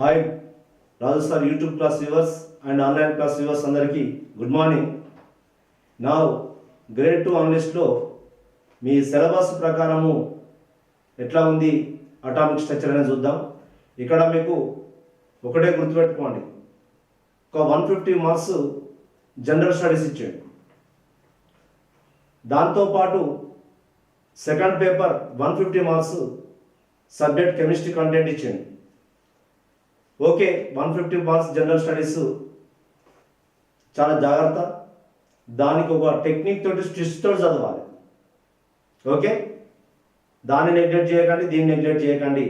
Hi Raju sir YouTube class viewers and online class viewers అందరికీ good morning. నా grade 2 ఆనలిస్ట్లో మీ syllabus ప్రకారము ఎట్లా ఉంది అటామిక్ స్ట్రక్చర్ అనేది చూద్దాం. ఇక్కడ మీకు ఒకటే గుర్తుపెట్టుకోండి, ఒక 150 మార్క్స్ జనరల్ స్టడీస్ ఇచ్చాడు. దాంతోపాటు second paper 150 marks subject chemistry content ఇచ్చాడు. ఓకే, 150 మార్క్స్ జనరల్ స్టడీస్ చాలా జాగ్రత్త, దానికి ఒక టెక్నిక్ తోటి స్ట్రిక్స్ తోటి చదవాలి. ఓకే, దాన్ని నెగ్లెక్ట్ చేయకండి, దీన్ని నెగ్లెక్ట్ చేయకండి.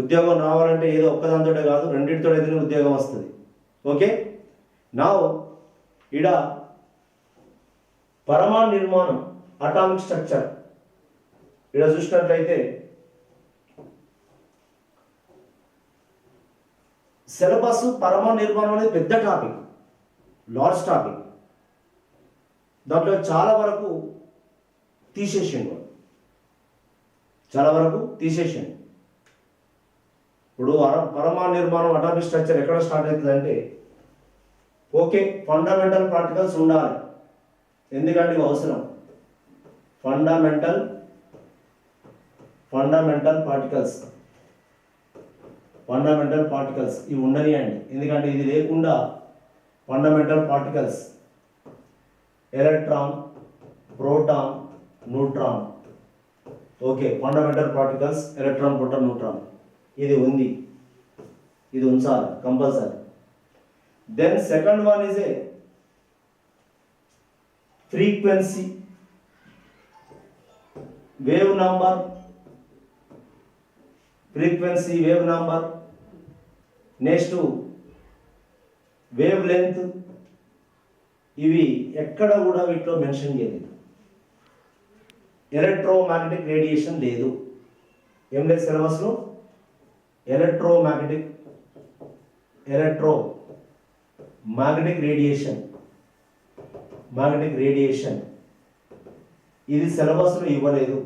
ఉద్యోగం రావాలంటే ఏదో ఒక్కదానితోటే కాదు, రెండింటితో ఎదిగిన ఉద్యోగం వస్తుంది. ఓకే, నా ఇడ పరమాణు నిర్మాణం అటామిక్ స్ట్రక్చర్ ఇక్కడ చూసినట్లయితే సిలబస్ పరమాణు నిర్మాణం అనేది పెద్ద టాపిక్, లార్జ్ టాపిక్. దాంట్లో చాలా వరకు తీసేసిండు. ఇప్పుడు పరమాణు నిర్మాణం అటామిక్ స్ట్రక్చర్ ఎక్కడ స్టార్ట్ అవుతుందంటే, ఓకే ఫండమెంటల్ పార్టికల్స్ ఉండాలి, ఎందుకంటే ఇవి అవసరం. ఫండమెంటల్ పార్టికల్స్ ఇవి ఉండనియండి, ఎందుకంటే ఇది లేకుండా fundamental particles electron, proton, neutron. Okay, fundamental particles electron, proton, neutron ఇది ఉంది, ఇది ఉంచాలి compulsory. Then second one is a frequency, wave number, frequency, wave number. Next wavelength. ఇవి ఎక్కడ కూడా వీటిలో మెన్షన్ చేయలేదు. ఎలక్ట్రోమాగ్నెటిక్ రేడియేషన్ లేదు, ఏం లేదు సిలబస్లో. ఎలక్ట్రోమాగ్నెటిక్ రేడియేషన్ ఇది సిలబస్లో ఇవ్వలేదు.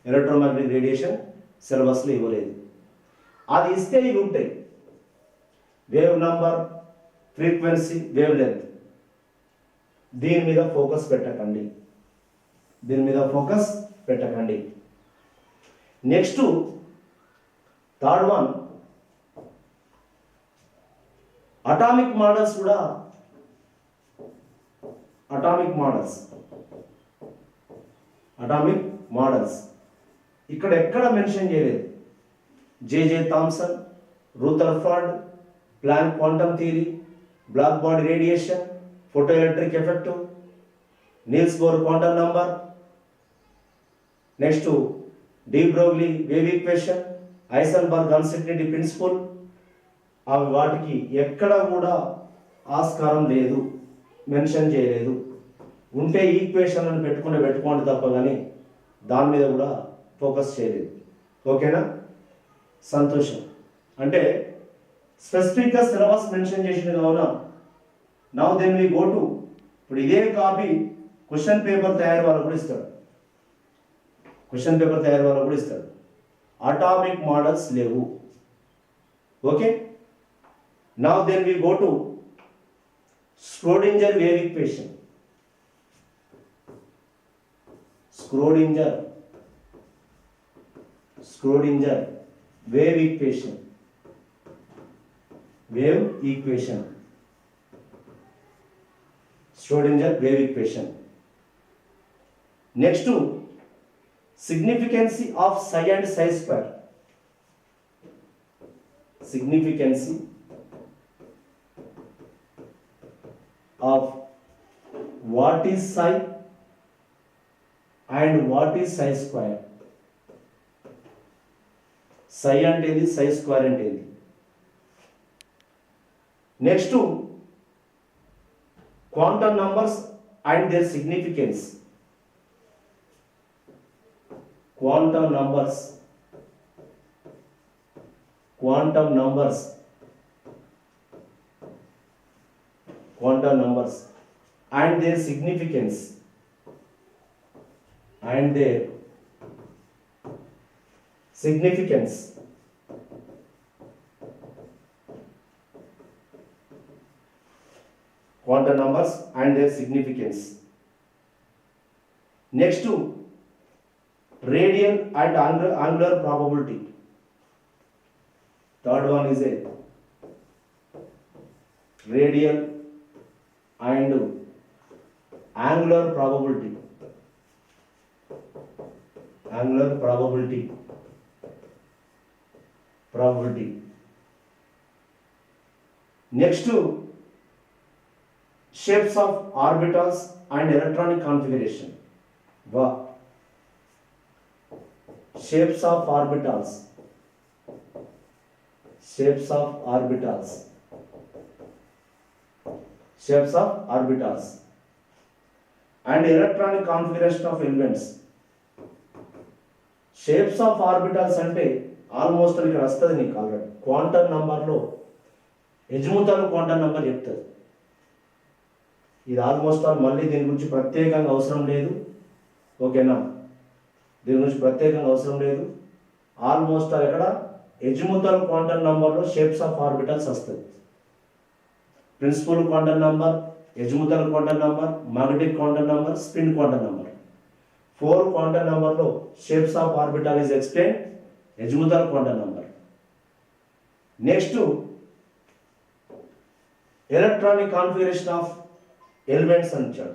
ఎలక్ట్రోమాగ్నెటిక్ రేడియేషన్ సిలబస్లో ఇవ్వలేదు. అది ఇస్తే ఇవి ఉంటాయి, wave number, frequency, wavelength. దీని మీద ఫోకస్ పెట్టకండి. Next third one atomic models. కూడా అటామిక్ మోడల్స్ ఇక్కడ ఎక్కడ మెన్షన్ చేయలేదు. J Thomson, Rutherford, Planck quantum theory, black body radiation, photoelectric effect, Niels Bohr quantum number. Next de Broglie wave equation, Heisenberg uncertainty principle. అవి వాటికి ఎక్కడ కూడా ఆస్కారం లేదు, మెన్షన్ చేయలేదు. ఉంటే ఈక్వేషన్లను పెట్టుకోండి తప్ప కానీ దాని మీద కూడా ఫోకస్ చేయలేదు. ఓకేనా, సంతోషం. అంటే స్పెసిఫిక్గా సిలబస్ మెన్షన్ చేసింది కావున now then we go to, ఇప్పుడు ఇదే కాపీ క్వశ్చన్ పేపర్ తయారు వాళ్ళకు కూడా ఇస్తాడు. అటామిక్ మోడల్స్ లేవు. Okay, now then we go to Schrodinger wave equation. Schrodinger wave equation. Next significance of psi and psi square. Significance of what is psi and what is psi square. Psi అంటే ఏంది, psi square అంటే ఏంది. Next quantum numbers and their significance. Quantum numbers and their significance. quantum numbers and their significance. Next to radial and angular probability. Third one is a radial and angular probability. Angular probability. Next to shapes of orbitals and electronic configuration. Shapes of orbitals. Shapes of orbitals. Shapes of orbitals and electronic configuration of elements. Shapes of orbitals అంటే almost ఇక్కడ వస్తుంది నీకు already quantum నంబర్లో azimuthal quantum number చెప్తుంది. ఇది almost all మళ్ళీ దీని గురించి ప్రత్యేకంగా అవసరం లేదు. ఓకేనా, దీని గురించి ప్రత్యేకంగా అవసరం లేదు. ఆల్మోస్ట్ ఆల్ ఇక్కడ ఎజిముతల్ క్వాంటమ్ నంబర్లో షేప్స్ ఆఫ్ ఆర్బిటల్స్ వస్తుంది. Principal quantum number, azimuthal quantum number, magnetic quantum number, spin quantum number. 4 quantum number లో shapes of orbital is explained, azimuthal quantum number. Next to electronic configuration of elements and chart.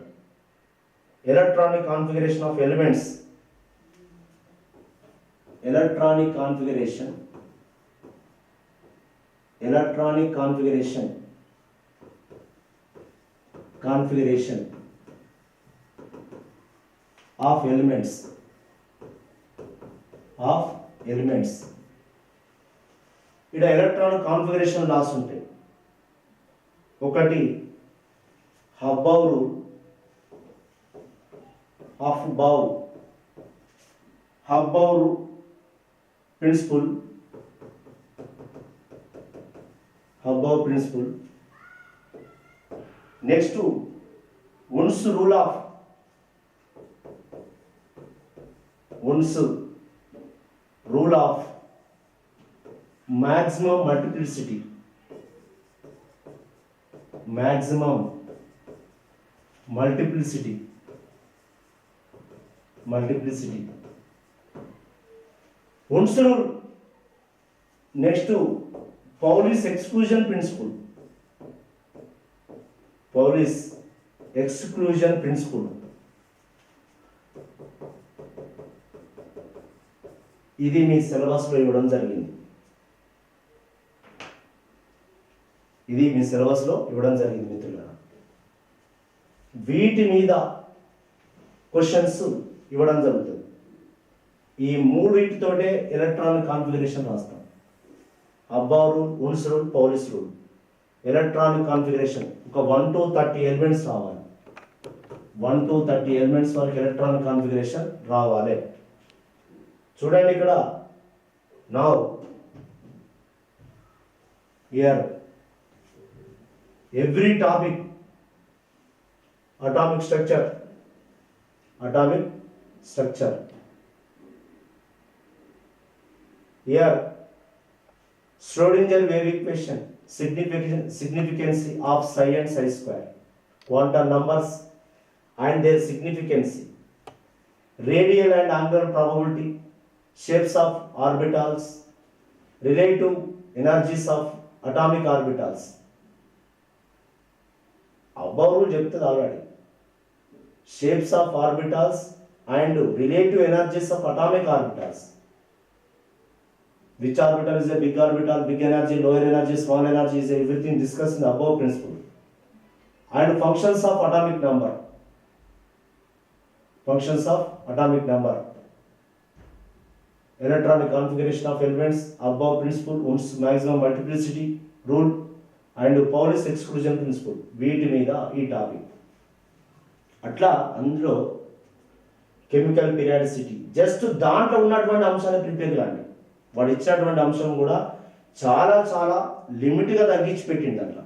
Electronic configuration of elements. Electronic configuration of elements. ఇక్కడ electronic configuration laws ఉంటాయి. ఒకటి Aufbau principle. Next Wundt's rule of maximum multiplicity. Wundt's rule. Next to Pauli's exclusion principle. ఇది మీ సిలబస్లో ఇవ్వడం జరిగింది. మిత్రులారా, వీటి మీద క్వశ్చన్స్ ఇవ్వడం జరుగుతుంది. ఈ మూడింటితోటే ఎలక్ట్రానిక్ కాన్ఫిగరేషన్ రాస్తాం. Aufbau rule, Hund's rule, Pauli's rule. Electronic configuration ఒక 1 to 30 ఎలిమెంట్స్ రావాలి. 1 to 30 ఎలిమెంట్స్ వరకు ఎలక్ట్రానిక్ కాన్ఫిగరేషన్ రావాలి. చూడండి ఇక్కడ now here every topic atomic structure. Here Schrodinger wave equation, significance of psi and psi square, quantum numbers and their significance, radial and angular probability, shapes of orbitals, relative energies of atomic orbitals. Above rule చెప్తుంది already. Shapes of orbitals and relative energies of atomic orbitals. Which orbital is a big orbital, big energy, lower energy, small energy is everything discussed in the above principle. And functions of atomic number. Electronic configuration of elements, above principle, Wundt's maximum multiplicity rule and Pauli's exclusion principle. వీటి మీద ఈ topic. అట్లా అందులో chemical periodicity just దాంట్లో ఉన్నటువంటి అంశాన్ని prepare కాండి. వాడు ఇచ్చినటువంటి అంశం కూడా చాలా చాలా లిమిట్గా తగ్గించి పెట్టిండు. అట్లా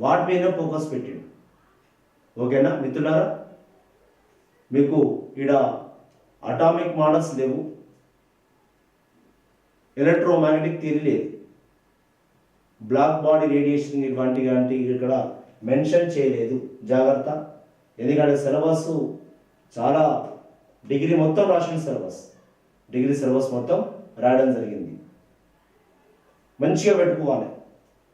వాటి మీద ఫోకస్ పెట్టిండు. ఓకేనా మిత్రులారా, మీకు ఈడ అటామిక్ మోడల్స్ లేవు, ఎలక్ట్రోమాగ్నెటిక్ థియరీ లేదు, బ్లాక్ బాడీ రేడియేషన్ ఇటువంటి ఇక్కడ మెన్షన్ చేయలేదు. జాగ్రత్త, ఎందుకంటే సిలబస్ చాలా డిగ్రీ మొత్తం రాసిన డిగ్రీ సిలబస్ మొత్తం రాయడం జరిగింది. మంచిగా పెట్టుకోవాలి.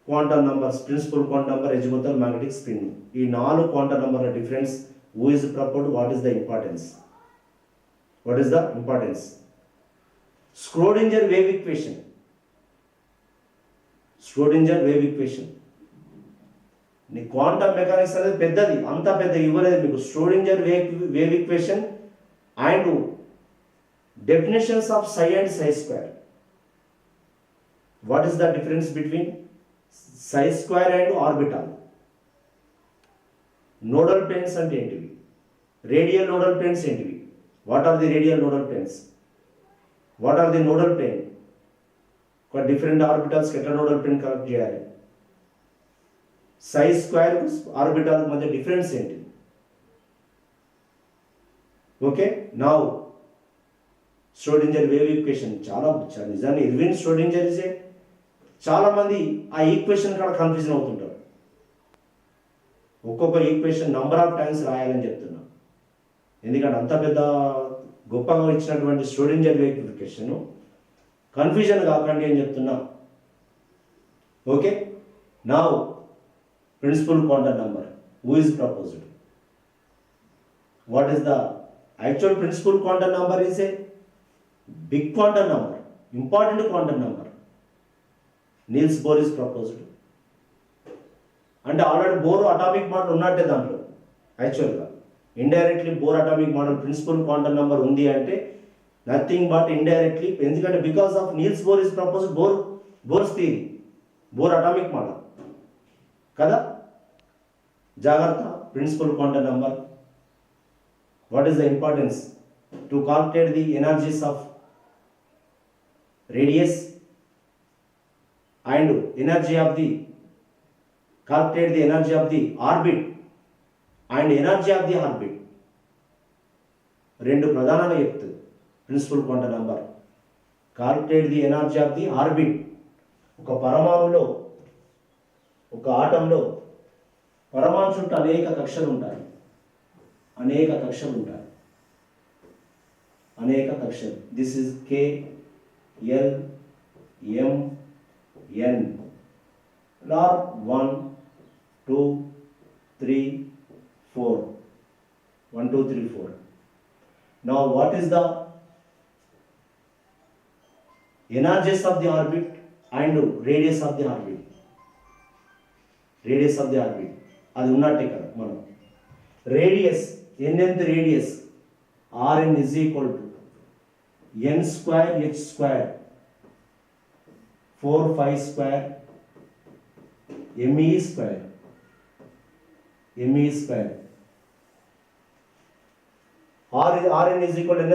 Quantum numbers, principal quantum number, azimuthal, magnetic, spin, ఈ 4 క్వాంటమ్ నంబర్ల difference, who is proposed, what is the importance, Schrodinger wave equation. నీ క్వాంటమ్ మెకానిక్స్ అనేది పెద్దది, అంత పెద్ద ఇవ్వలేదు మీకు. Schrodinger wave equation and definitions of psi and psi square. What is the difference between psi square and orbital? Nodal planes అంటే ఏంటివి? Radial nodal planes ఏంటివి? What are the radial nodal planes? What are the nodal plane? ఒక different ఆర్బిటల్స్కి ఎట్లా nodal plane connect చేయాలి? Psi square orbital మధ్య difference ఏంటి? Okay, now Schrodinger wave equation చాలా నిజాన్ని ఎర్విన్ ష్రోడింజర్ ఇస్ చాలా మంది ఆ ఈక్వేషన్ కూడా కన్ఫ్యూజన్ అవుతుంటారు. ఒక్కొక్క ఈక్వేషన్ నంబర్ ఆఫ్ టైమ్స్ రాయాలని చెప్తున్నా, ఎందుకంటే అంత పెద్ద గొప్పగా ఇచ్చినటువంటి ష్రోడింజర్ వేవ్ ఈక్వేషన్ కన్ఫ్యూజన్ కాకండి అని చెప్తున్నా. Okay, now principal quantum number, who is proposed? What is the actual principal quantum number? Is a big quantum number, important quantum number. Niels Bohr is proposed. అంటే ఆల్రెడీ బోర్ అటామిక్ మోడల్ ఉన్నట్టే దాంట్లో. యాక్చువల్గా indirectly Bohr atomic model principal quantum number ఉంది అంటే nothing but indirectly, ఎందుకంటే because of Niels Bohr is proposed Bohr's theory, Bohr atomic model కదా. జాగ్రత్త, principal quantum number. What is the importance? To calculate the energies of radius and calculate the energy of the orbit and energy of the orbit. రెండు ప్రధానంగా చెప్తుంది principal quantum number. Calculate the energy of the orbit. ఒక పరమాణులో, ఒక ఆటంలో పరమాణు చుట్టూ అనేక కక్షలు ఉంటాయి. This is K, L, M, N. Or 1, 2, 3, 4. 1, 2, 3, 4. Now what is the energies of the orbit and radius of the orbit? అది ఉన్నట్టే కదా. మనం radius, nth radius Rn is equal to n square h square 4 5 square me square. Rn is equal to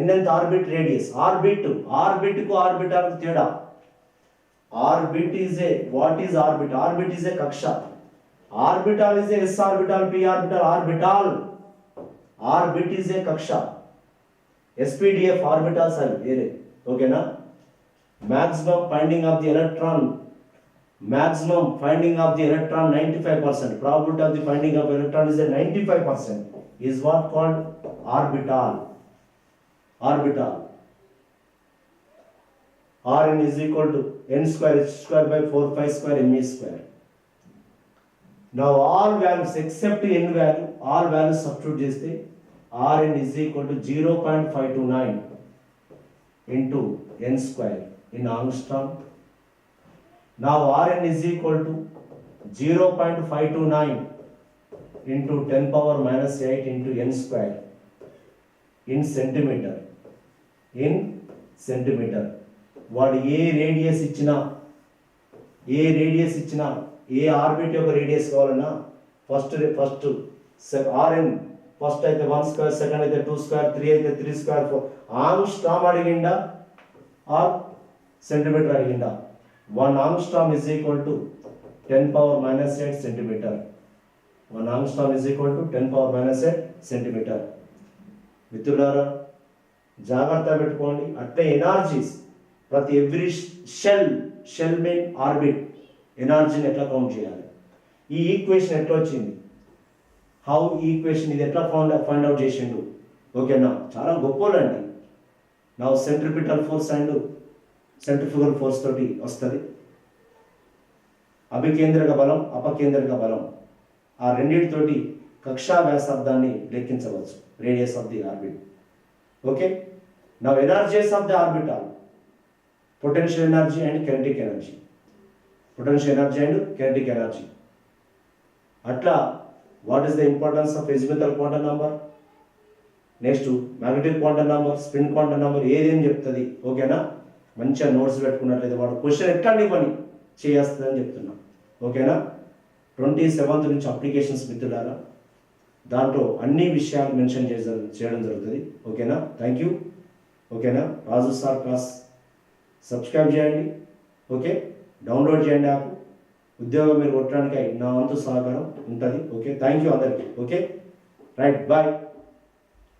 nth orbit radius. Orbit కు orbital తేడా. Orbit is a, what is orbit? Orbit is a kaksha. Orbital is a s orbital, p orbital. Orbit is a kaksha. SPDF orbitals are very okay na. Maximum finding of the electron 95%. Probability of the finding of electron is a 95%. Is what called orbital. Rn is equal to n square h square by 4 5 square me square. Now all values except n value, all values substitute చేస్తే Rn is equal to 0.529 into n square in angstrom. Now Rn is equal to 0.529 into 10 power minus 8 into n square in centimeter. వాడు ఏ radius ఇచ్చినా, ఏ orbit యొక్క radius కావాలన్నా first Rn first అయితే 1 square, second అయితే 2 square, 3 అయితే 3 square, 4 angstrom అడిగిండా or centimeter అడిగిండా? 1 angstrom is equal to 10 power minus 8 centimeter. 1 angstrom is equal to 10 power minus 8 centimeter. మిత్రులారా జాగ్రత్త పెట్టుకోండి. అట్లే ఎనర్జీస్ ప్రతి ఎవ్రీ షెల్ మీన్ ఆర్బిట్ ఎనర్జీని ఎట్లా కౌంట్ చేయాలి? ఈ ఈక్వేషన్ ఎట్లా వచ్చింది, హౌ ఈక్వేషన్ ఇది ఎట్లా ఫైండ్ అవుట్ చేసిండు. ఓకేనా, చాలా గొప్పోళ్ళండి. నా centripetal force and centrifugal force తోటి వస్తుంది. అభికేంద్రక బలం, అపకేంద్రక బలం, ఆ రెండింటితోటి కక్షా వ్యాసార్థాన్ని లెక్కించవచ్చు, radius of the orbit. Okay, now energies of the orbital, potential energy and kinetic energy, potential energy and kinetic energy. అట్లా what is the importance of azimuthal quantum number, next magnetic quantum number, spin quantum number ఏదేం చెప్తుంది. ఓకేనా, మంచిగా notes పెట్టుకున్నట్లయితే వాడు question ఎట్లాంటి పని చేస్తుంది అని చెప్తున్నా. ఓకేనా, 27th నుంచి అప్లికేషన్స్ మిత్రులారా, దాంట్లో అన్ని విషయాలు మెన్షన్ చేయడం జరుగుతుంది. ఓకేనా, థ్యాంక్ యూ. ఓకేనా, రాజు సార్ క్లాస్ సబ్స్క్రైబ్ చేయండి. ఓకే, డౌన్లోడ్ చేయండి యాప్. ఉద్యోగం మీరు కొట్టడానికి నా వంతు సహకారం ఉంటుంది. ఓకే, థ్యాంక్ యూ అందరికీ. Okay, right, bye.